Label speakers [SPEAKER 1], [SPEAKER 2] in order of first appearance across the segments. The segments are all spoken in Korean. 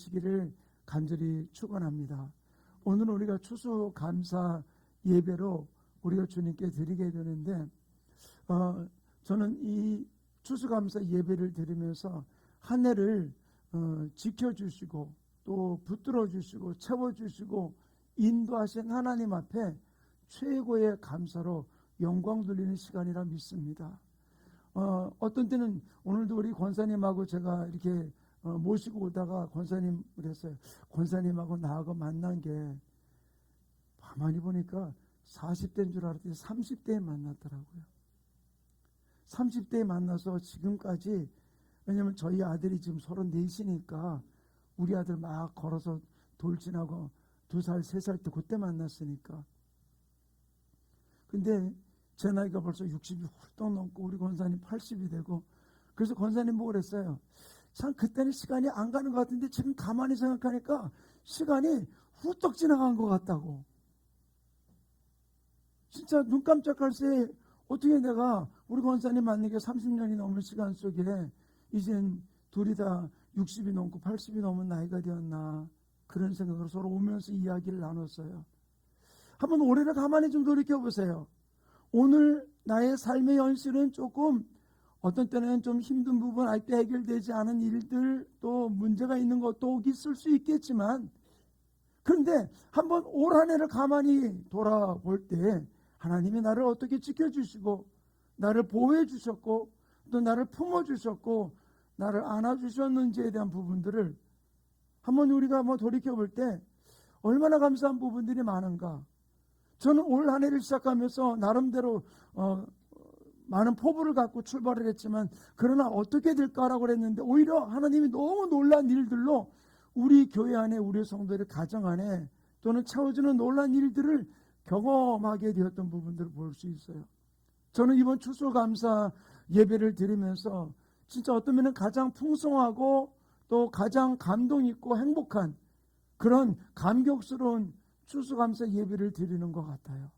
[SPEAKER 1] 되시기를 간절히 축원합니다. 오늘 우리가 추수감사 예배로 우리가 주님께 드리게 되는데 저는 이 추수감사 예배를 드리면서 한 해를 지켜주시고 또 붙들어 주시고 채워주시고 인도하신 하나님 앞에 최고의 감사로 영광 돌리는 시간이라 믿습니다. 어떤 때는 오늘도 우리 권사님하고 제가 이렇게 모시고 오다가 권사님 그랬어요. 권사님하고 나하고 만난 게 가만히 보니까 40대인 줄 알았더니 30대에 만났더라고요. 30대에 만나서 지금까지, 왜냐면 저희 아들이 지금 34이니까 우리 아들 막 걸어서 돌진하고 2살, 3살 때 그때 만났으니까. 근데 제 나이가 벌써 60이 훌쩍 넘고 우리 권사님 80이 되고, 그래서 권사님 보고 그랬어요. 참 그때는 시간이 안 가는 것 같은데 지금 가만히 생각하니까 시간이 후떡 지나간 것 같다고. 진짜 눈 깜짝할 새에 어떻게 내가 우리 권사님 만나게 30년이 넘은 시간 속에 이젠 둘이 다 60이 넘고 80이 넘은 나이가 되었나, 그런 생각으로 서로 오면서 이야기를 나눴어요. 한번 올해를 가만히 좀 돌이켜보세요. 오늘 나의 삶의 현실은 조금 어떤 때는 좀 힘든 부분, 아직도 해결되지 않은 일들, 또 문제가 있는 것도 있을 수 있겠지만, 그런데 한번 올 한 해를 가만히 돌아볼 때 하나님이 나를 어떻게 지켜주시고 나를 보호해 주셨고 또 나를 품어주셨고 나를 안아주셨는지에 대한 부분들을 한번 우리가 한번 돌이켜볼 때 얼마나 감사한 부분들이 많은가. 저는 올 한 해를 시작하면서 나름대로 많은 포부를 갖고 출발을 했지만, 그러나 어떻게 될까라고 그랬는데 오히려 하나님이 너무 놀란 일들로 우리 교회 안에, 우리 성도들의 가정 안에 또는 채워주는 놀란 일들을 경험하게 되었던 부분들을 볼 수 있어요. 저는 이번 추수감사 예배를 드리면서 진짜 어떤 면은 가장 풍성하고 또 가장 감동 있고 행복한 그런 감격스러운 추수감사 예배를 드리는 것 같아요.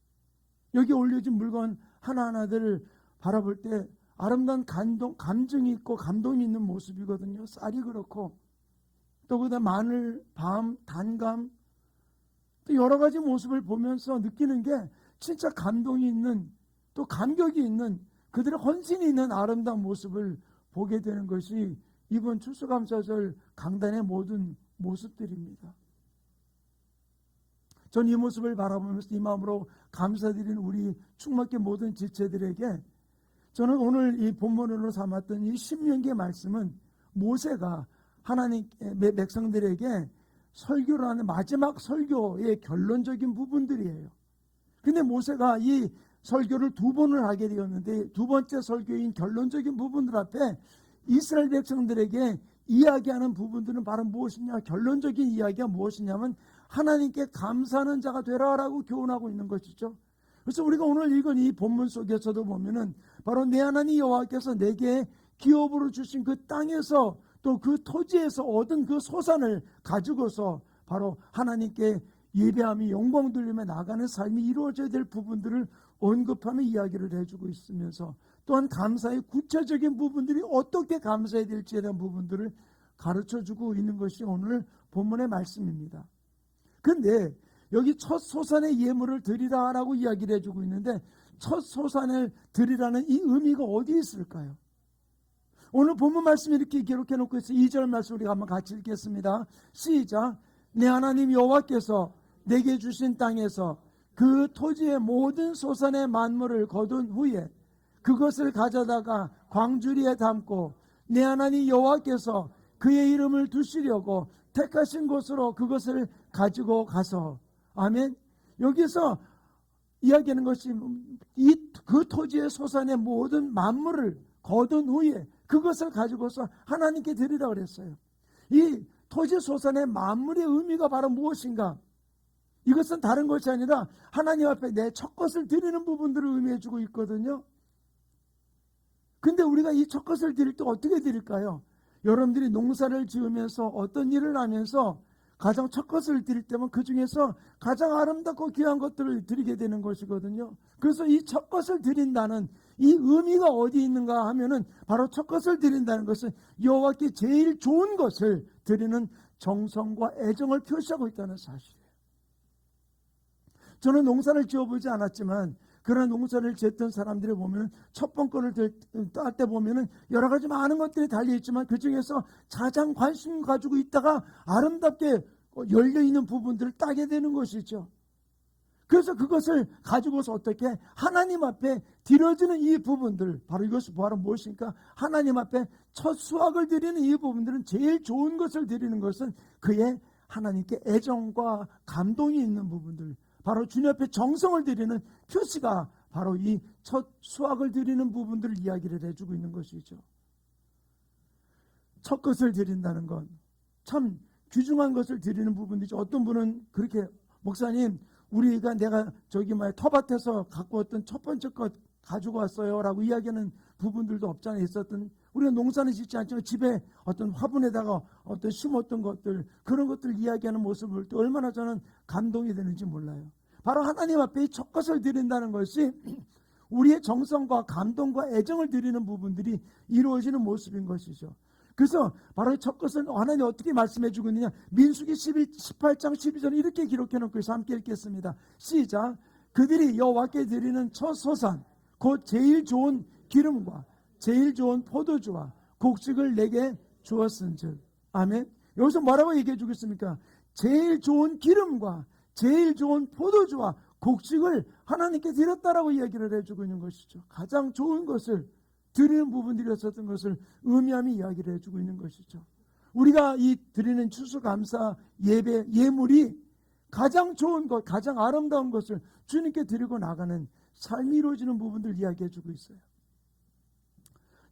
[SPEAKER 1] 여기 올려진 물건 하나하나들을 바라볼 때 아름다운 감정이 있고 감동이 있는 모습이거든요. 쌀이 그렇고 또 그다음 마늘, 밤, 단감, 또 여러 가지 모습을 보면서 느끼는 게 진짜 감동이 있는, 또 감격이 있는, 그들의 헌신이 있는 아름다운 모습을 보게 되는 것이 이번 추수감사절 강단의 모든 모습들입니다. 전 이 모습을 바라보면서 이 마음으로 감사드리는 우리 충만교 모든 지체들에게 저는 오늘 이 본문으로 삼았던 이 신명기의 말씀은 모세가 하나님의 백성들에게 설교를 하는 마지막 설교의 결론적인 부분들이에요. 근데 모세가 이 설교를 2번을 하게 되었는데 두 번째 설교인 결론적인 부분들 앞에 이스라엘 백성들에게 이야기하는 부분들은 바로 무엇이냐, 결론적인 이야기가 무엇이냐면 하나님께 감사하는 자가 되라라고 교훈하고 있는 것이죠. 그래서 우리가 오늘 읽은 이 본문 속에서도 보면은 바로 내 하나님 여호와께서 내게 기업으로 주신 그 땅에서 또 그 토지에서 얻은 그 소산을 가지고서 바로 하나님께 예배하며 영광 돌리며 나가는 삶이 이루어져야 될 부분들을 언급하며 이야기를 해주고 있으면서 또한 감사의 구체적인 부분들이 어떻게 감사해야 될지에 대한 부분들을 가르쳐주고 있는 것이 오늘 본문의 말씀입니다. 그런데 여기 첫 소산의 예물을 드리라라고 이야기를 해주고 있는데 첫 소산을 드리라는 이 의미가 어디에 있을까요? 오늘 본문 말씀이 이렇게 기록해 놓고 있어요. 2절 말씀 우리가 한번 같이 읽겠습니다. 시작. 내 하나님 여호와께서 내게 주신 땅에서 그 토지의 모든 소산의 만물을 거둔 후에 그것을 가져다가 광주리에 담고 내 하나님 여호와께서 그의 이름을 두시려고 택하신 곳으로 그것을 가지고 가서. 아멘. 여기서 이야기하는 것이 그 토지의 소산의 모든 만물을 거둔 후에 그것을 가지고서 하나님께 드리라 그랬어요. 이 토지 소산의 만물의 의미가 바로 무엇인가? 이것은 다른 것이 아니라 하나님 앞에 내 첫 것을 드리는 부분들을 의미해 주고 있거든요. 근데 우리가 이 첫 것을 드릴 때 어떻게 드릴까요? 여러분들이 농사를 지으면서 어떤 일을 하면서 가장 첫 것을 드릴 때면 그 중에서 가장 아름답고 귀한 것들을 드리게 되는 것이거든요. 그래서 이 첫 것을 드린다는 이 의미가 어디 있는가 하면은 바로 첫 것을 드린다는 것은 여호와께 제일 좋은 것을 드리는 정성과 애정을 표시하고 있다는 사실이에요. 저는 농사를 지어보지 않았지만 그런 농사를 짓던 사람들을 보면 첫 번거를 딸 때 보면 여러 가지 많은 것들이 달려있지만 그 중에서 가장 관심 가지고 있다가 아름답게 열려있는 부분들을 따게 되는 것이죠. 그래서 그것을 가지고서 어떻게 하나님 앞에 드려지는 이 부분들, 바로 이것이 바로 무엇입니까? 하나님 앞에 첫 수확을 드리는 이 부분들은 제일 좋은 것을 드리는 것은 그의 하나님께 애정과 감동이 있는 부분들, 바로 주님 앞에 정성을 드리는 표시가 바로 이 첫 수확을 드리는 부분들을 이야기를 해주고 있는 것이죠. 첫 것을 드린다는 건 참 귀중한 것을 드리는 부분이죠. 어떤 분은 그렇게, 목사님 내가 텃밭에서 갖고 왔던 첫 번째 것 가지고 왔어요 라고 이야기하는 부분들도 없잖아요. 우리가 농사는 짓지 않지만 집에 어떤 화분에다가 어떤 심었던 것들, 그런 것들 이야기하는 모습을 볼 때 얼마나 저는 감동이 되는지 몰라요. 바로 하나님 앞에 첫 것을 드린다는 것이 우리의 정성과 감동과 애정을 드리는 부분들이 이루어지는 모습인 것이죠. 그래서 바로 첫 것은 하나님이 어떻게 말씀해 주고 있느냐, 민수기 18장 12절에 이렇게 기록해 놓고 있어서 함께 읽겠습니다. 시작. 그들이 여호와께 드리는 첫 소산 곧 제일 좋은 기름과 제일 좋은 포도주와 곡식을 내게 주었은즉. 아멘. 여기서 뭐라고 얘기해 주겠습니까? 제일 좋은 기름과 제일 좋은 포도주와 곡식을 하나님께 드렸다라고 이야기를 해주고 있는 것이죠. 가장 좋은 것을 드리는 부분들이었던 것을 의미하며 이야기를 해주고 있는 것이죠. 우리가 이 드리는 추수감사 예배, 예물이 가장 좋은 것, 가장 아름다운 것을 주님께 드리고 나가는 삶이 이루어지는 부분들 이야기해주고 있어요.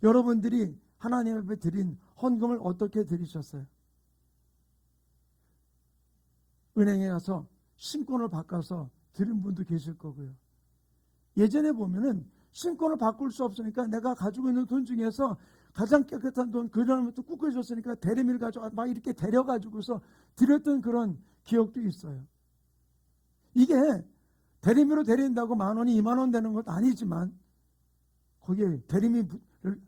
[SPEAKER 1] 여러분들이 하나님 앞에 드린 헌금을 어떻게 드리셨어요? 은행에 가서 신권을 바꿔서 드린 분도 계실 거고요. 예전에 보면은 신권을 바꿀 수 없으니까 내가 가지고 있는 돈 중에서 가장 깨끗한 돈, 그 다음부터 꾸겨줬으니까 대리미를 가지고 막 이렇게 데려가지고서 드렸던 그런 기억도 있어요. 이게 대리미로 데린다고 10,000원이 20,000원 되는 것도 아니지만 거기에 대리미를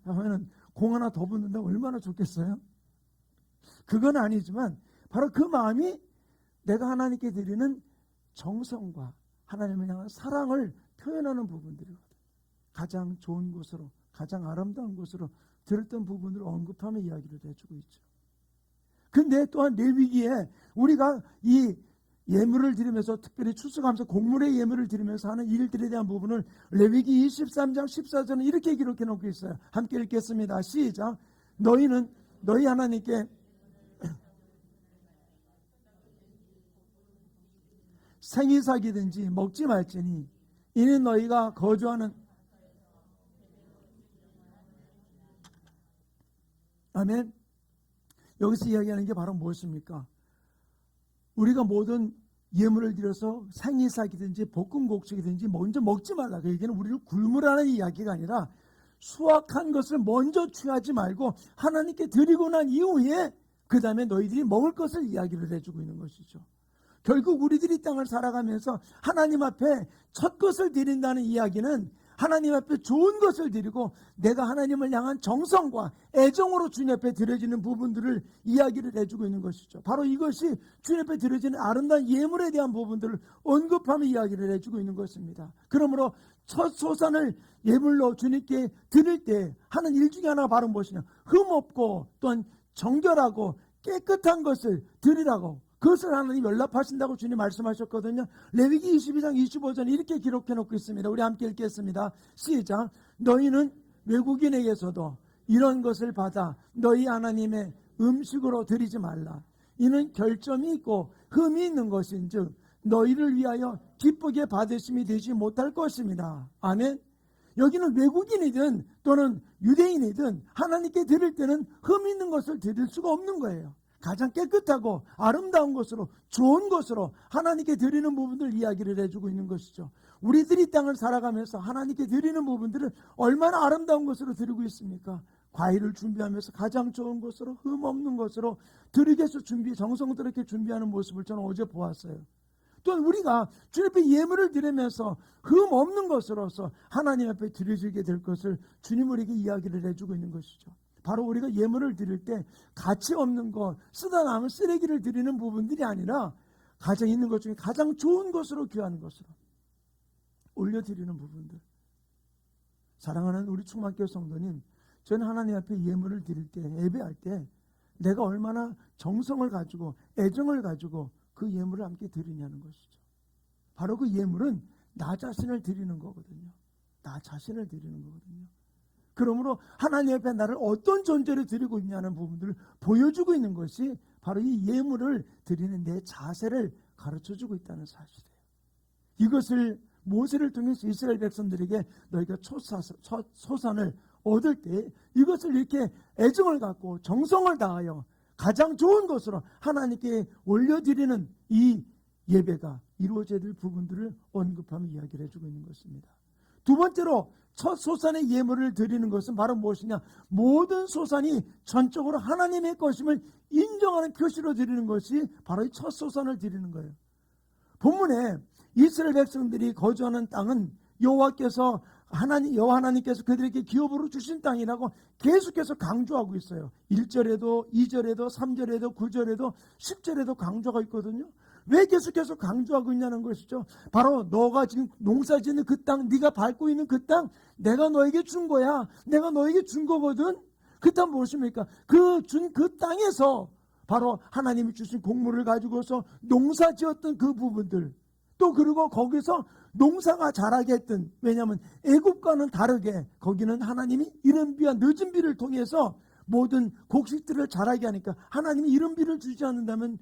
[SPEAKER 1] 하면은 공 하나 더 붙는다면 얼마나 좋겠어요? 그건 아니지만 바로 그 마음이 내가 하나님께 드리는 정성과 하나님을 향한 사랑을 표현하는 부분들이거든요. 가장 좋은 곳으로, 가장 아름다운 곳으로 들었던 부분을 언급하며 이야기를 해주고 있죠. 근데 또한 레위기에 우리가 이 예물을 드리면서, 특별히 추수감사 곡물의 예물을 드리면서 하는 일들에 대한 부분을 레위기 23장 14절은 이렇게 기록해 놓고 있어요. 함께 읽겠습니다. 시작. 너희는 너희 하나님께 생이삭이든지 먹지 말지니 이는 너희가 거주하는, 아멘. 여기서 이야기하는 게 바로 무엇입니까? 우리가 모든 예물을 드려서 생이삭이든지 볶음곡식이든지 먼저 먹지 말라. 그 얘기는 우리를 굶으라는 이야기가 아니라 수확한 것을 먼저 취하지 말고 하나님께 드리고 난 이후에 그 다음에 너희들이 먹을 것을 이야기를 해주고 있는 것이죠. 결국 우리들이 땅을 살아가면서 하나님 앞에 첫 것을 드린다는 이야기는 하나님 앞에 좋은 것을 드리고 내가 하나님을 향한 정성과 애정으로 주님 앞에 드려지는 부분들을 이야기를 해주고 있는 것이죠. 바로 이것이 주님 앞에 드려지는 아름다운 예물에 대한 부분들을 언급하며 이야기를 해주고 있는 것입니다. 그러므로 첫 소산을 예물로 주님께 드릴 때 하는 일 중에 하나가 바로 무엇이냐, 흠없고 또한 정결하고 깨끗한 것을 드리라고, 그것을 하나님 연락하신다고 주님 말씀하셨거든요. 레위기 22장 25절 이렇게 기록해 놓고 있습니다. 우리 함께 읽겠습니다. 시작. 너희는 외국인에게서도 이런 것을 받아 너희 하나님의 음식으로 드리지 말라. 이는 결점이 있고 흠이 있는 것인즉 너희를 위하여 기쁘게 받으심이 되지 못할 것입니다. 아멘. 여기는 외국인이든 또는 유대인이든 하나님께 드릴 때는 흠 있는 것을 드릴 수가 없는 거예요. 가장 깨끗하고 아름다운 것으로, 좋은 것으로 하나님께 드리는 부분들 이야기를 해주고 있는 것이죠. 우리들이 땅을 살아가면서 하나님께 드리는 부분들은 얼마나 아름다운 것으로 드리고 있습니까? 과일을 준비하면서 가장 좋은 것으로, 흠 없는 것으로 드리기 위해서 정성스럽게 준비하는 모습을 저는 어제 보았어요. 또 우리가 주님 앞에 예물을 드리면서 흠 없는 것으로서 하나님 앞에 드려지게 될 것을 주님 우리에게 이야기를 해주고 있는 것이죠. 바로 우리가 예물을 드릴 때 가치 없는 것, 쓰다 남은 쓰레기를 드리는 부분들이 아니라 가장 있는 것 중에 가장 좋은 것으로 귀한 것으로 올려드리는 부분들. 사랑하는 우리 충만교회 성도님, 저는 하나님 앞에 예물을 드릴 때, 예배할 때 내가 얼마나 정성을 가지고 애정을 가지고 그 예물을 함께 드리냐는 것이죠. 바로 그 예물은 나 자신을 드리는 거거든요. 나 자신을 드리는 거거든요. 그러므로 하나님 앞에 나를 어떤 존재로 드리고 있냐는 부분들을 보여주고 있는 것이 바로 이 예물을 드리는 내 자세를 가르쳐주고 있다는 사실이에요. 이것을 모세를 통해서 이스라엘 백성들에게 너희가 소산을 얻을 때 이것을 이렇게 애정을 갖고 정성을 다하여 가장 좋은 것으로 하나님께 올려드리는 이 예배가 이루어져야 될 부분들을 언급하며 이야기를 해주고 있는 것입니다. 두 번째로 첫 소산의 예물을 드리는 것은 바로 무엇이냐? 모든 소산이 전적으로 하나님의 것임을 인정하는 표시로 드리는 것이 바로 이 첫 소산을 드리는 거예요. 본문에 이스라엘 백성들이 거주하는 땅은 여호와 하나님께서 그들에게 기업으로 주신 땅이라고 계속해서 강조하고 있어요. 1절에도 2절에도 3절에도 9절에도 10절에도 강조가 있거든요. 왜 계속해서 강조하고 있냐는 것이죠. 바로 너가 지금 농사짓는 그 땅, 네가 밟고 있는 그 땅, 내가 너에게 준 거야. 내가 너에게 준 거거든. 그 땅 무엇입니까? 그 땅에서 바로 하나님이 주신 곡물을 가지고서 농사 지었던 그 부분들, 또 그리고 거기서 농사가 자라게 했던, 왜냐하면 애굽과는 다르게 거기는 하나님이 이른 비와 늦은 비를 통해서 모든 곡식들을 자라게 하니까 하나님이 이른 비를 주지 않는다면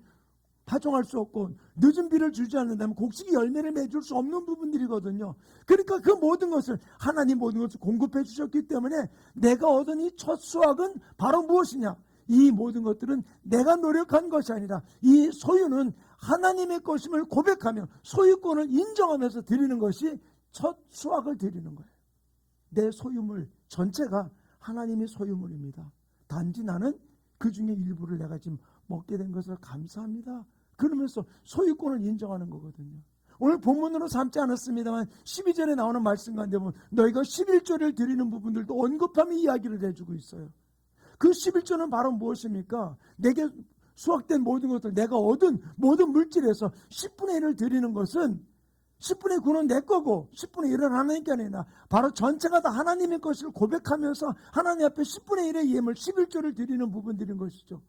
[SPEAKER 1] 파종할 수 없고 늦은 비를 주지 않는다면 곡식이 열매를 맺을 수 없는 부분들이거든요. 그러니까 그 모든 것을 하나님 모든 것을 공급해 주셨기 때문에 내가 얻은 이 첫 수확은 바로 무엇이냐? 이 모든 것들은 내가 노력한 것이 아니라 이 소유는 하나님의 것임을 고백하며 소유권을 인정하면서 드리는 것이 첫 수확을 드리는 거예요. 내 소유물 전체가 하나님의 소유물입니다. 단지 나는 그 중에 일부를 내가 지금 먹게 된 것을 감사합니다. 그러면서 소유권을 인정하는 거거든요. 오늘 본문으로 삼지 않았습니다만 12절에 나오는 말씀 가운데 보면 너희가 11조를 드리는 부분들도 언급하며 이야기를 해주고 있어요. 그 11조는 바로 무엇입니까? 내게 수확된 모든 것들, 내가 얻은 모든 물질에서 10분의 1을 드리는 것은 10분의 9는 내 거고 10분의 1은 하나님께 아니라 바로 전체가 다 하나님의 것을 고백하면서 하나님 앞에 10분의 1의 예물 11조를 드리는 부분들인 것이죠.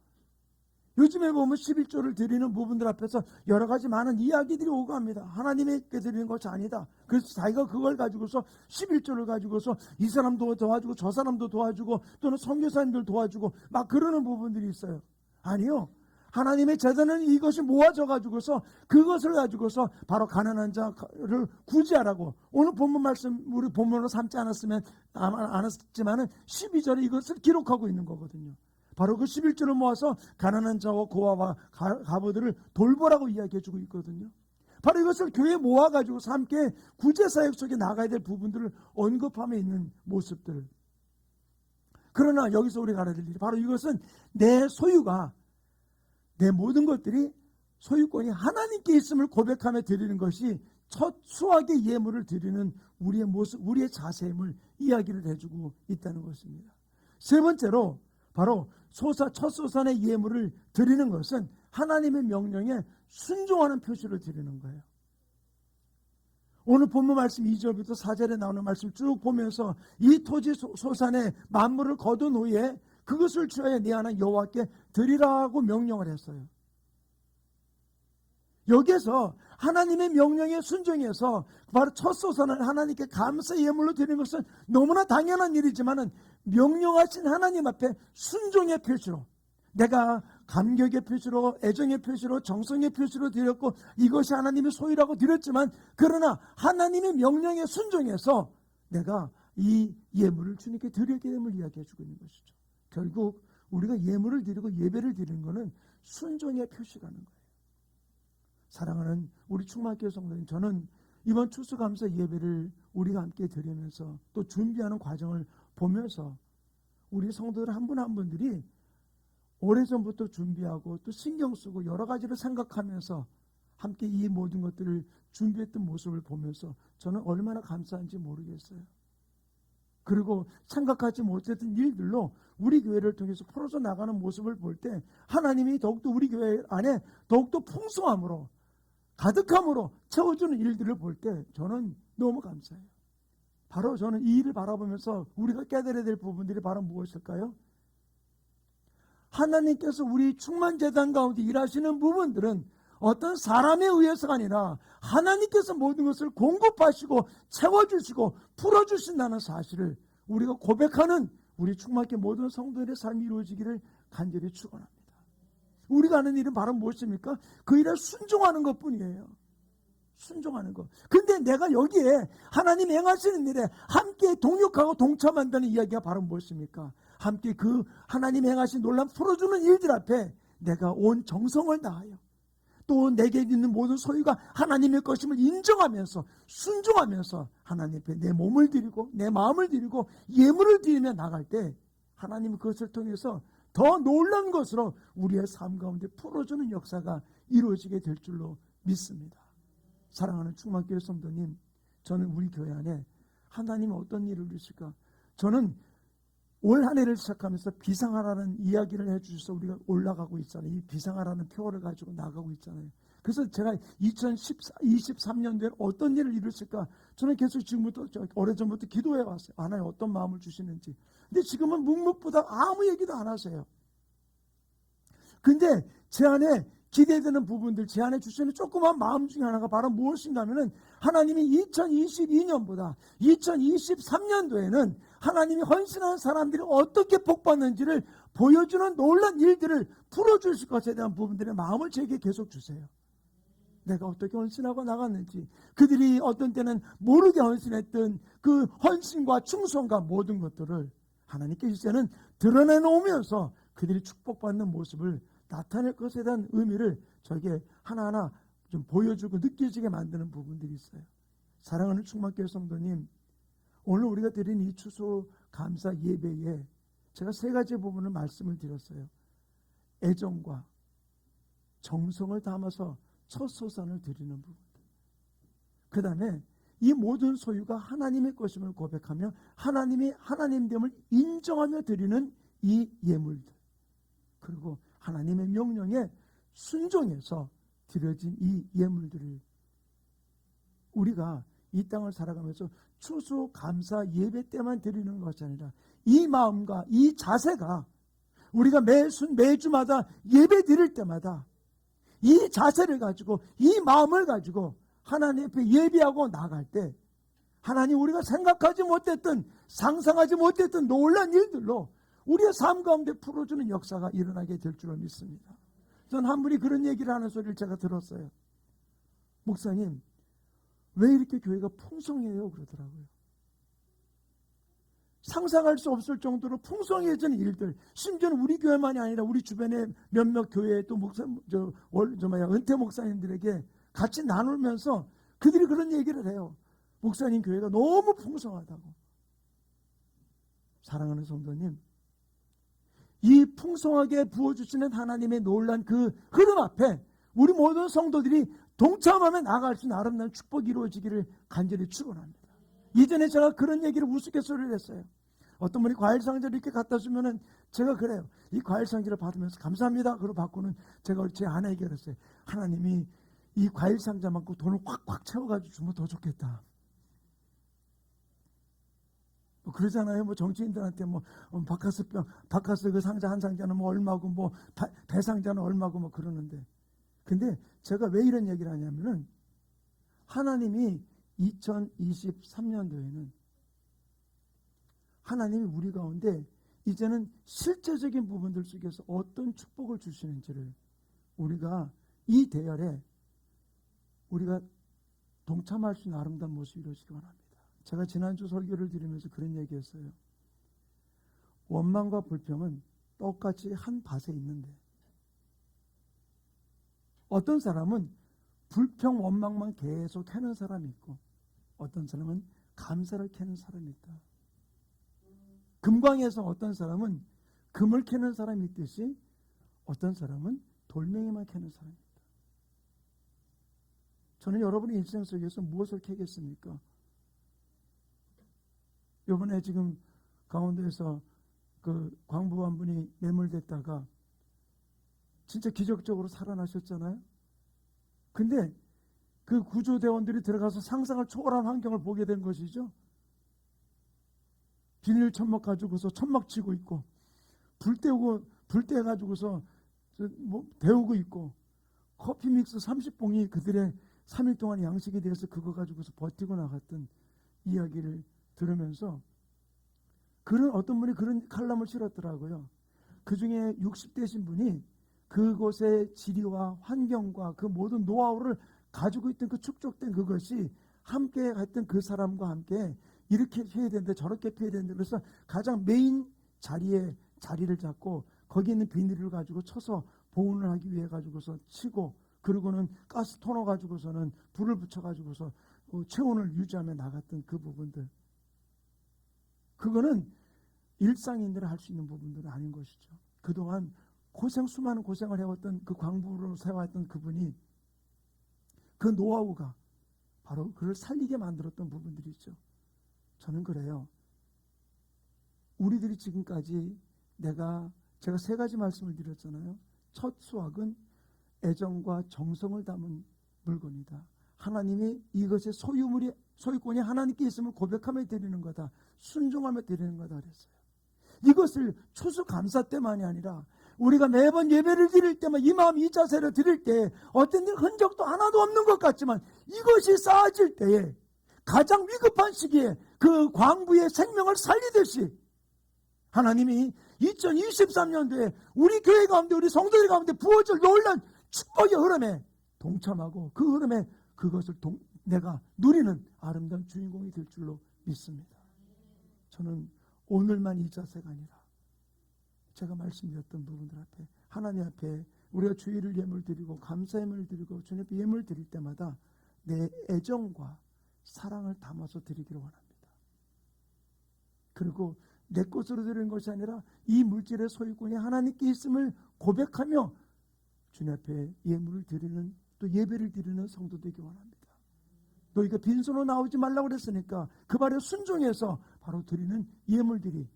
[SPEAKER 1] 요즘에 보면 11조를 드리는 부분들 앞에서 여러 가지 많은 이야기들이 오고 합니다. 하나님에게 드리는 것이 아니다. 그래서 자기가 그걸 가지고서 11조를 가지고서 이 사람도 도와주고 저 사람도 도와주고 또는 선교사님들 도와주고 막 그러는 부분들이 있어요. 아니요. 하나님의 재단은 이것이 모아져 가지고서 그것을 가지고서 바로 가난한 자를 구제하라고 오늘 본문 말씀 우리 본문으로 삼지 않았지만은 12절에 이것을 기록하고 있는 거거든요. 바로 그 11조를 모아서 가난한 자와 고아와 가부들을 돌보라고 이야기해주고 있거든요. 바로 이것을 교회에 모아가지고 함께 구제사역 속에 나가야 될 부분들을 언급하며 있는 모습들. 그러나 여기서 우리가 알아야 될 일이 바로 이것은 내 소유가 내 모든 것들이 소유권이 하나님께 있음을 고백하며 드리는 것이 첫 수확의 예물을 드리는 우리의 모습, 우리의 자세임을 이야기를 해주고 있다는 것입니다. 세 번째로 바로 첫 소산의 예물을 드리는 것은 하나님의 명령에 순종하는 표시를 드리는 거예요. 오늘 본문 말씀 2절부터 4절에 나오는 말씀 쭉 보면서 이 토지 소산의 만물을 거둔 후에 그것을 주하여 네 하나님 여호와께 드리라고 명령을 했어요. 여기에서 하나님의 명령에 순종해서 바로 첫 소산을 하나님께 감사 예물로 드리는 것은 너무나 당연한 일이지만은 명령하신 하나님 앞에 순종의 표시로 내가 감격의 표시로 애정의 표시로 정성의 표시로 드렸고 이것이 하나님의 소유라고 드렸지만 그러나 하나님의 명령에 순종해서 내가 이 예물을 주님께 드리게 됨을 이야기해 주고 있는 것이죠. 결국 우리가 예물을 드리고 예배를 드리는 것은 순종의 표시라는 거예요. 사랑하는 우리 충만교회 성도님, 저는 이번 추수감사 예배를 우리가 함께 드리면서 또 준비하는 과정을 보면서 우리 성도들 한 분 한 분들이 오래전부터 준비하고 또 신경 쓰고 여러 가지를 생각하면서 함께 이 모든 것들을 준비했던 모습을 보면서 저는 얼마나 감사한지 모르겠어요. 그리고 생각하지 못했던 일들로 우리 교회를 통해서 풀어져 나가는 모습을 볼 때 하나님이 더욱더 우리 교회 안에 더욱더 풍성함으로 가득함으로 채워주는 일들을 볼 때 저는 너무 감사해요. 바로 저는 이 일을 바라보면서 우리가 깨달아야 될 부분들이 바로 무엇일까요? 하나님께서 우리 충만재단 가운데 일하시는 부분들은 어떤 사람에 의해서가 아니라 하나님께서 모든 것을 공급하시고 채워주시고 풀어주신다는 사실을 우리가 고백하는 우리 충만케 모든 성도들의 삶이 이루어지기를 간절히 축원합니다. 우리가 하는 일은 바로 무엇입니까? 그 일에 순종하는 것뿐이에요. 순종하는 것. 근데 내가 여기에 하나님 행하시는 일에 함께 동역하고 동참한다는 이야기가 바로 무엇입니까? 함께 그 하나님 행하신 놀람 풀어주는 일들 앞에 내가 온 정성을 다하여 또 내게 있는 모든 소유가 하나님의 것임을 인정하면서 순종하면서 하나님 앞에 내 몸을 드리고 내 마음을 드리고 예물을 드리며 나갈 때 하나님은 그것을 통해서 더 놀라운 것으로 우리의 삶 가운데 풀어주는 역사가 이루어지게 될 줄로 믿습니다. 사랑하는 충만교회 성도님, 저는 우리 교회 안에 하나님은 어떤 일을 이루실까? 저는 올 한 해를 시작하면서 비상하라는 이야기를 해주셔서 우리가 올라가고 있잖아요. 이 비상하라는 표어를 가지고 나가고 있잖아요. 그래서 제가 2023년도에 어떤 일을 이루실까? 저는 계속 지금부터 오래전부터 기도해 왔어요. 하나님 어떤 마음을 주시는지. 근데 지금은 묵묵부답 아무 얘기도 안 하세요. 근데 제 안에 기대되는 부분들, 제 안에 주시는 조그만 마음 중에 하나가 바로 무엇인가 하면은 하나님이 2022년보다 2023년도에는 하나님이 헌신한 사람들이 어떻게 복받는지를 보여주는 놀라운 일들을 풀어주실 것에 대한 부분들의 마음을 제게 계속 주세요. 내가 어떻게 헌신하고 나갔는지, 그들이 어떤 때는 모르게 헌신했던 그 헌신과 충성과 모든 것들을 하나님께 이제는 드러내놓으면서 그들이 축복받는 모습을 나타낼 것에 대한 의미를 저에게 하나하나 좀 보여주고 느껴지게 만드는 부분들이 있어요. 사랑하는 충만교회 성도님, 오늘 우리가 드린 이 추수 감사 예배에 제가 세 가지 부분을 말씀을 드렸어요. 애정과 정성을 담아서 첫 소산을 드리는 부분. 그 다음에 이 모든 소유가 하나님의 것임을 고백하며 하나님의 하나님됨을 인정하며 드리는 이 예물들. 그리고 하나님의 명령에 순종해서 드려진 이 예물들을 우리가 이 땅을 살아가면서 추수 감사 예배 때만 드리는 것이 아니라 이 마음과 이 자세가 우리가 매주마다 예배 드릴 때마다 이 자세를 가지고 이 마음을 가지고 하나님 앞에 예배하고 나갈 때 하나님 우리가 생각하지 못했던 상상하지 못했던 놀라운 일들로 우리의 삶 가운데 풀어주는 역사가 일어나게 될 줄을 믿습니다. 전 한 분이 그런 얘기를 하는 소리를 제가 들었어요. 목사님, 왜 이렇게 교회가 풍성해요? 그러더라고요. 상상할 수 없을 정도로 풍성해진 일들, 심지어는 우리 교회만이 아니라 우리 주변의 몇몇 교회 또 은퇴 목사님들에게 같이 나누면서 그들이 그런 얘기를 해요. 목사님 교회가 너무 풍성하다고. 사랑하는 성도님, 이 풍성하게 부어주시는 하나님의 놀란 그 흐름 앞에 우리 모든 성도들이 동참하며 나아갈 수 있는 아름다운 축복이 이루어지기를 간절히 축원합니다. 이전에 제가 그런 얘기를 우스갯소리를 했어요. 어떤 분이 과일 상자를 이렇게 갖다 주면은 제가 그래요. 이 과일 상자를 받으면서 감사합니다. 그러고 받고는 제가 제 아내에게 그랬어요. 하나님이 이 과일 상자만큼 돈을 꽉꽉 채워가지고 주면 더 좋겠다. 뭐 그러잖아요. 뭐 정치인들한테 뭐 바카스 그 상자 한 상자는 뭐 얼마고 뭐 배상자는 얼마고 뭐 그러는데. 근데 제가 왜 이런 얘기를 하냐면은 하나님이 2023년도에는 하나님이 우리 가운데 이제는 실제적인 부분들 속에서 어떤 축복을 주시는지를 우리가 이 대열에 우리가 동참할 수 있는 아름다운 모습이 이루어지기 바랍니다. 제가 지난주 설교를 드리면서 그런 얘기했어요. 원망과 불평은 똑같이 한 밭에 있는데 어떤 사람은 불평, 원망만 계속 캐는 사람이 있고 어떤 사람은 감사를 캐는 사람이 있다. 금광에서 어떤 사람은 금을 캐는 사람이 있듯이 어떤 사람은 돌멩이만 캐는 사람이 있다. 저는 여러분의 일생 속에서 무엇을 캐겠습니까? 이번에 지금 강원도에서 그 광부한 분이 매몰됐다가 진짜 기적적으로 살아나셨잖아요. 근데 그 구조대원들이 들어가서 상상을 초월한 환경을 보게 된 것이죠. 비닐 천막 가지고서 천막 치고 있고, 불 떼가지고서 데우고 있고, 커피 믹스 30봉이 그들의 3일 동안 양식이 되어서 그거 가지고서 버티고 나갔던 이야기를 들으면서 어떤 분이 그런 칼럼을 실었더라고요. 그 중에 60대신 분이 그곳의 지리와 환경과 그 모든 노하우를 가지고 있던 그 축적된 그것이 함께 갔던 그 사람과 함께 이렇게 해야 되는데 저렇게 해야 되는데, 그래서 가장 메인 자리를 잡고 거기 있는 비닐을 가지고 쳐서 보온을 하기 위해 가지고서 치고, 그리고는 가스 토너 가지고서는 불을 붙여 가지고서 체온을 유지하며 나갔던 그 부분들, 그거는 일상인들이 할 수 있는 부분들은 아닌 것이죠. 그동안 수많은 고생을 해왔던 그 광부로 세워왔던 그분이, 그 노하우가 바로 그를 살리게 만들었던 부분들이 있죠. 저는 그래요. 우리들이 지금까지 제가 3가지 말씀을 드렸잖아요. 첫 수확은 애정과 정성을 담은 물건이다. 하나님이 이것의 소유권이 하나님께 있음을 고백하며 드리는 거다. 순종하며 드리는 거다 그랬어요. 이것을 추수감사 때만이 아니라 우리가 매번 예배를 드릴 때만 이 마음 이 자세를 드릴 때 어떤 흔적도 하나도 없는 것 같지만 이것이 쌓아질 때에 가장 위급한 시기에 그 광부의 생명을 살리듯이 하나님이 2023년도에 우리 교회 가운데 우리 성도들 가운데 부어질 놀란 축복의 흐름에 동참하고 그 흐름에 그것을 내가 누리는 아름다운 주인공이 될 줄로 믿습니다. 저는 오늘만 이 자세가 아니라 제가 말씀드렸던 부분들 앞에 하나님 앞에 우리가 주의를 예물 드리고 감사 예물 드리고 주님 앞에 예물 드릴 때마다 내 애정과 사랑을 담아서 드리기를 원합니다. 그리고 내 것으로 드리는 것이 아니라 이 물질의 소유권이 하나님께 있음을 고백하며 주님 앞에 예물을 드리는, 또 예배를 드리는 성도 되기 원합니다. 너희가 빈손으로 나오지 말라고 그랬으니까 그 말에 순종해서 바로 드리는 예물들이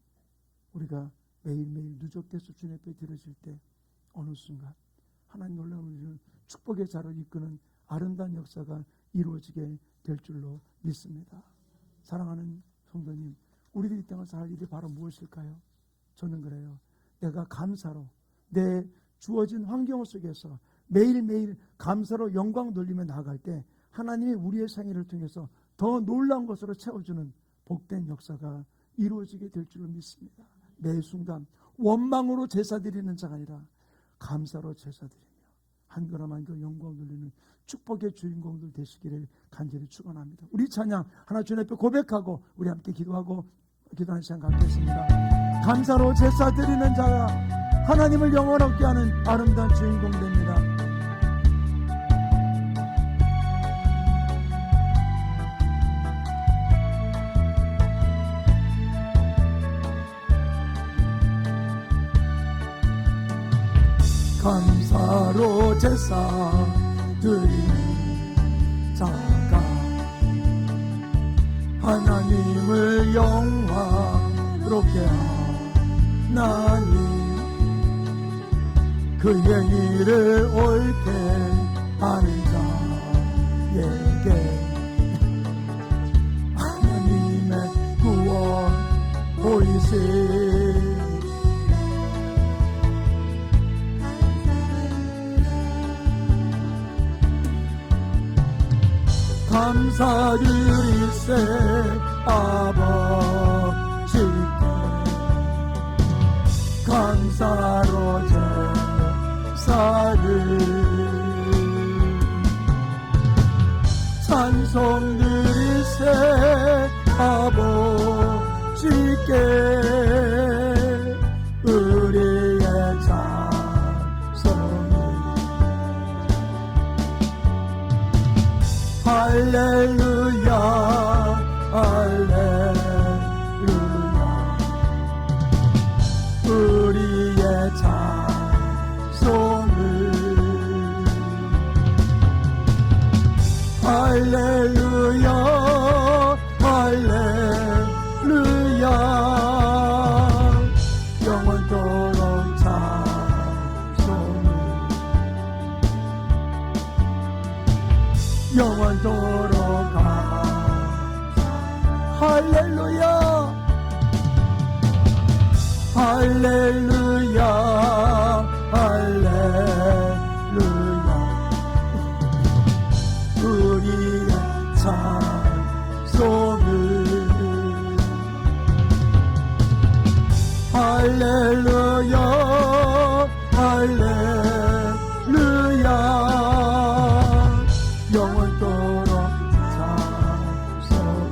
[SPEAKER 1] 우리가 매일매일 누적돼서 주님 앞에 드려질 때 어느 순간 하나님 놀라운 축복의 자를 이끄는 아름다운 역사가 이루어지게 될 줄로 믿습니다. 사랑하는 성도님, 우리들이 이 땅에서 할 일이 바로 무엇일까요? 저는 그래요. 내가 감사로 내 주어진 환경 속에서 매일매일 감사로 영광 돌리며 나아갈 때 하나님이 우리의 생애를 통해서 더 놀라운 것으로 채워주는 복된 역사가 이루어지게 될 줄로 믿습니다. 매 순간 원망으로 제사드리는 자가 아니라 감사로 제사드리며 한 걸음 한 걸음 영광 돌리는 축복의 주인공들 되시기를 간절히 축원합니다. 우리 찬양 하나 주님 앞에 고백하고 우리 함께 기도하고 기도하는 시간 갖겠습니다. 감사로 제사드리는 자가 하나님을 영원하게 하는 아름다운 주인공 됩니다. 감사로 제사 드리는 자가 하나님을 영화롭게 하나니 그의 일을 옳게 하는 자에게 하나님의 구원 보이시 감사드리세 아버지께 감사로 제사를 찬송드리세 아버지께 우리의 찬송을 할렐루야 할렐루야 우리의 찬송을 할렐루야 할렐루야 영원토록 할렐루야 할렐루야 할렐루야 우리의 찬송을 할렐루야 할렐루야 영원토록 찬송을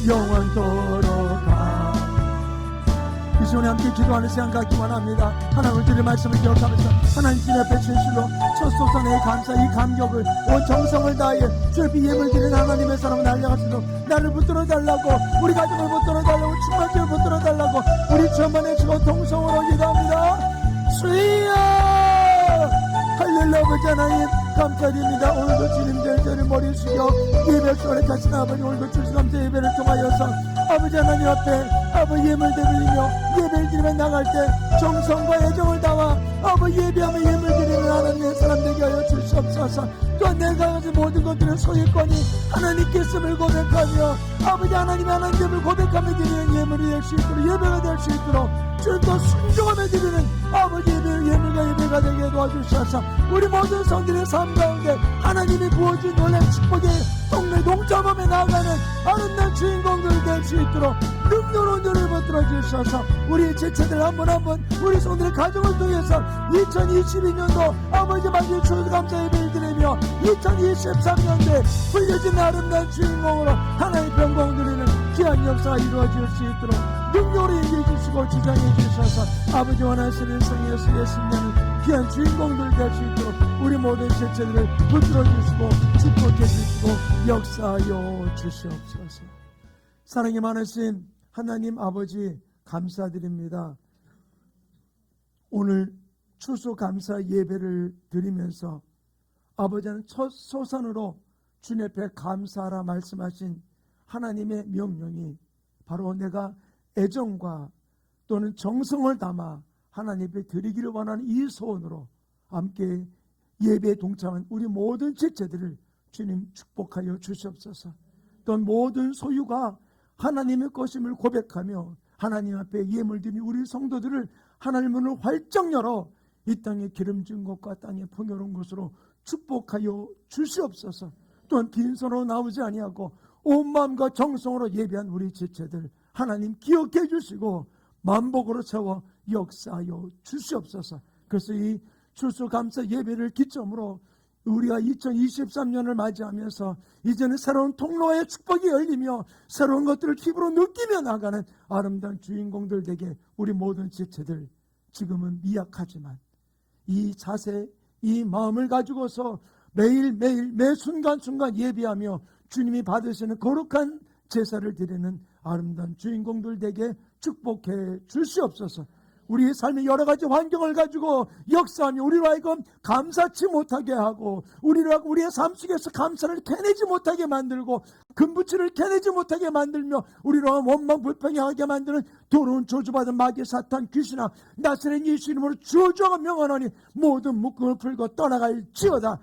[SPEAKER 1] 영원토록 이 시간에 함께 기도하는 시간 갖기만 합니다. 하나님을 드릴 말씀을 기억하면서 하나님 주 앞에 진실로 첫 솟아내의 감사 이 감격을 온 정성을 다하여 주 앞에 예물 드리는 하나님의 사람을 날려갈 수 있도록 나를 붙들어 달라고 우리 가족을 붙들어 달라고 충만교를 붙들어 달라고 우리 주만의 주고 동성으로 기도합니다. 주여 할렐루야 아버지 하나님 감사드립니다. 오늘도 주님들 저를 머리 숙여 예배 시간에 가신 아버지 오늘도 출수감사 예배를 통하여서 아버지 하나님 앞에 아버지 예물 드리며 예배를 드리며 나갈 때 정성과 애정을 담아 아버지 예배하며 예물 드리는 하나님의 사람 되게 하여 주시옵소서. 또한 내가 가진 모든 것들은 소유권이 하나님께 있음을 고백하며 아버지 하나님의 하나님을 고백하며 드리는 예물이 될 수 있도록 예배가 될 수 있도록 주님도 순종하며 드리는 아버지 예물과 예배가 되게 도와주셔서 우리 모든 성들의 삶 가운데 하나님이 부어준 놀란 축복의 동네 동참함에 나아가는 아름다운 주인공들이 될 수 있도록 능력으로 눈을 붙들어 주셔서 우리 지체들 한 번 한 번 우리 성들의 가정을 통해서 2022년도 아버지 마지막 추수감사 예배를 드리며 2023년도에 불려진 아름다운 주인공으로 하나님의 병공 드리는 귀한 역사가 이루어질 수 있도록 능력으로 인도해 주시고 지정해 주셔서 아버지 원하시는 성의 예수의 신년을 귀한 주인공들 될 수 있도록 우리 모든 지체들을 붙들어 주시고 축복해 주시고 역사하여 주시옵소서. 사랑이 많으신 하나님 아버지 감사드립니다. 오늘 추수감사 예배를 드리면서 아버지는 첫 소선으로 주님 앞에 감사하라 말씀하신 하나님의 명령이 바로 내가 애정과 또는 정성을 담아 하나님 앞에 드리기를 원하는 이 소원으로 함께 예배에 동참한 우리 모든 지체들을 주님 축복하여 주시옵소서. 또 모든 소유가 하나님의 것임을 고백하며 하나님 앞에 예물 드린 우리 성도들을 하나님 문을 활짝 열어 이 땅에 기름진 것과 땅에 풍요로운 것으로 축복하여 주시옵소서. 또한 빈손으로 나오지 아니하고 온 마음과 정성으로 예배한 우리 지체들 하나님 기억해 주시고 만복으로 채워 역사하여 주시옵소서. 그래서 이 추수감사 예배를 기점으로 우리가 2023년을 맞이하면서 이제는 새로운 통로의 축복이 열리며 새로운 것들을 피부로 느끼며 나가는 아름다운 주인공들 되게 우리 모든 지체들 지금은 미약하지만 이 자세, 이 마음을 가지고서 매일매일 매 순간순간 예배하며 주님이 받으시는 거룩한 제사를 드리는 아름다운 주인공들 되게 축복해 주시옵소서. 우리의 삶의 여러 가지 환경을 가지고 역사하며 우리로 하여금 감사치 못하게 하고 우리의 삶 속에서 감사를 캐내지 못하게 만들고 금부치를 캐내지 못하게 만들며 우리로 원망 불평하게 만드는 더러운 저주받은 마귀 사탄 귀신아 나사렛 예수 이름으로 저주하고 명하노니 모든 묶음을 풀고 떠나갈지어다.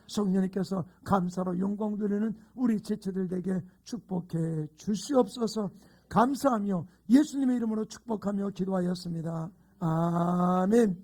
[SPEAKER 1] 성령님께서 감사로 영광 드리는 우리 지체들에게 축복해 주시옵소서. 감사하며 예수님의 이름으로 축복하며 기도하였습니다. 아멘.